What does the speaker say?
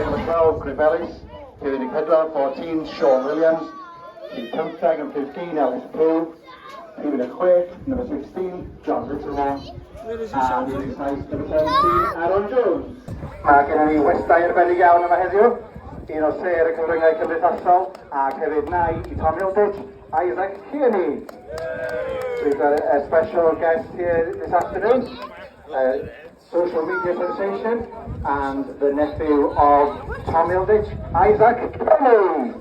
number 12, Crivellis. Kevin Pedlar, 14, Sean Williams. Keith Tag and 15, Alice Poole. Stephen Quake, number 16, John Littlemore. And it is nice number 17, Aaron Jones. Mae gen ni westau arbennig iawn yma heddiw. Un o ser y cyfryngau cymdeithasol, ac hefyd nai I Tom Hilditch, Isaac Kearney. We've got a special guest here this afternoon, social media sensation, and the nephew of Tom Hilditch, Isaac Kearney.